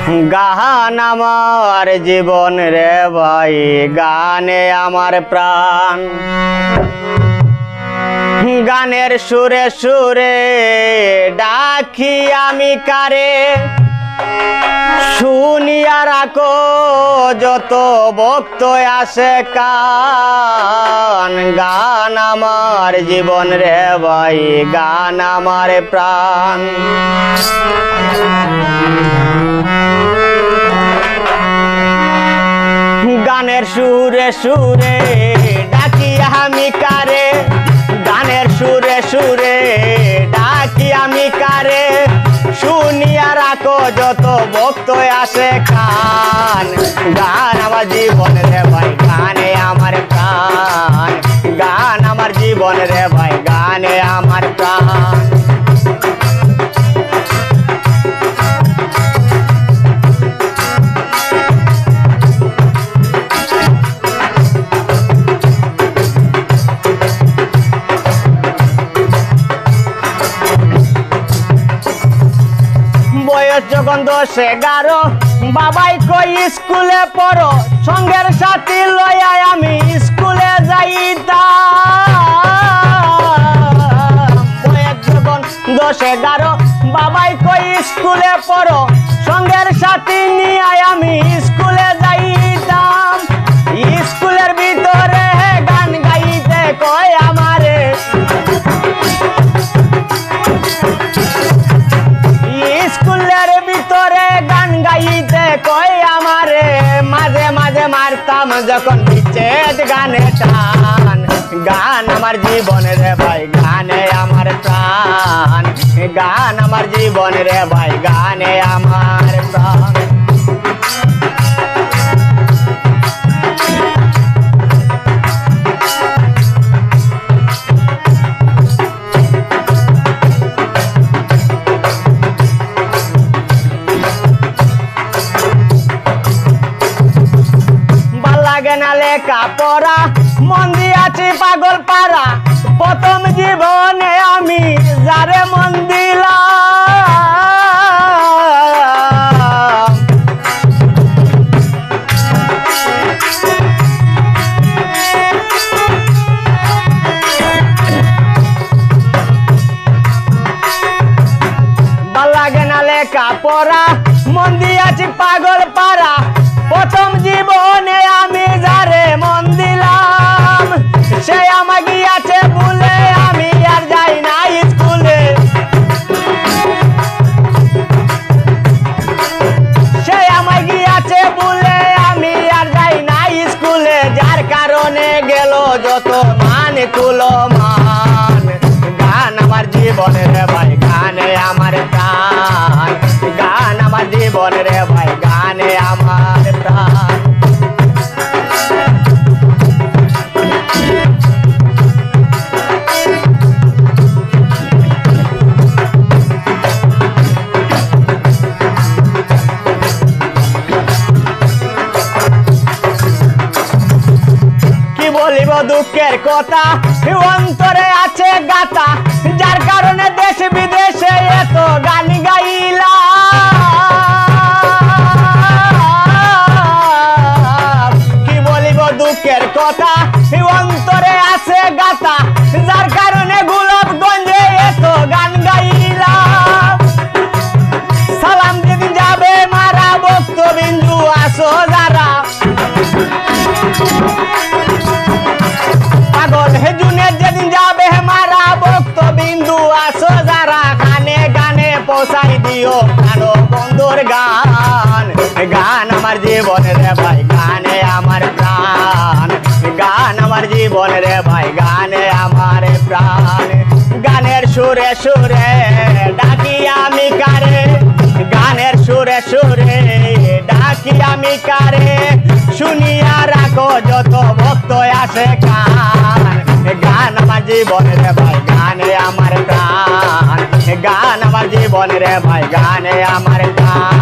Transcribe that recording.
গান আমার জীবন রে ভাই, গানে আমার প্রাণ। গানের সুরে সুরে ডাকি আমি কারে, শুনিয়া রাখো যত ভক্ত আসে কান। গান আমার জীবন রে ভাই, গান আমার প্রাণ। গানের সুরে সুরে ডাকি আমি কারে, গানের সুরে সুরে ডাকি আমি কারে, শুনিয়া রাখো যত ভক্ত আসে কান। গান আমার জীবন রে ভাই, গানে আমার প্রাণ। গান আমার জীবন রে ভাই, গানে আমার প্রাণ। বয়স যখন 10-11, বাবাই কই স্কুলে পড়ো, সঙ্গের সাথী লইয়া আমি স্কুলে যাইতাম। বয়স যখন 10-11, বাবাই কই স্কুলে পড়ো, সঙ্গের সাথী নিয়ে আমি স্কুলে যাইতাম। স্কুলের ভিতরে গান গাইতে কয় আমারে, স্কুলের ভিতরে গান গাইতে কয় আমারে। মাঝে মাঝে মারতাম যখন বিচ্ছেদ গানে টান। গান আমার জীবন রে ভাই, গানে আমার প্রাণ। গান আমার জীবন রে ভাই, গানে আমার প্রাণ। লেখা পড়া মন দিয়াছি পাগল পারা, প্রথম জীবনে আমি যারে মন দিলাম। ভাল লাগে না লেখা পড়া, মন দিয়াছি পাগল পারা, প্রথম জীবনে আমি যারে মন দিলাম। সে আমায় গিয়াছে ভুলে, আমি আর যাই না স্কুলে। সে আমায় গিয়াছে ভুলে, আমি আর যাই না স্কুলে। যার কারণে গেল যত মান কুলো মান। গান আমার জীবন রে ভাই, গানে আমার প্রাণ। গান আমার জীবন রে ভাই, গানে আমার প্রাণ। কি বলিব দুঃখের কথা, অন্তরে আছে গাথা, যার কারণে দেশ বিদেশে এত গান গাইলাম। কি বলিব দুঃখের কথা, অন্তরে আছে গাথা, যার কারণে গোলাপগঞ্জে এত গান গাইলাম। সালাম যেদিন যাবে মারা, ভক্তবিন্দু আসো যারা, পাগল হেজুনের যেদিন যাবে মারা, ভক্তবিন্দু আসো যারা। গানে গানে পৌঁছাই দিও প্রাণ বন্ধুর গান। গান আমার জীবন রে ভাই, গানে আমার প্রাণ। গান আমার জীবন রে ভাই, গানে আমার প্রাণ। গানের সুরে সুরে ডাকি আমি কারে, গানের সুরে সুরে ডাকি আমি কারে, শুনিয়া রাখো যত ভক্ত আসে কান। গান আমার জীবন রে ভাই, গানে আমার প্রাণ। গান আমার জীবন রে ভাই, গানে আমার প্রাণ।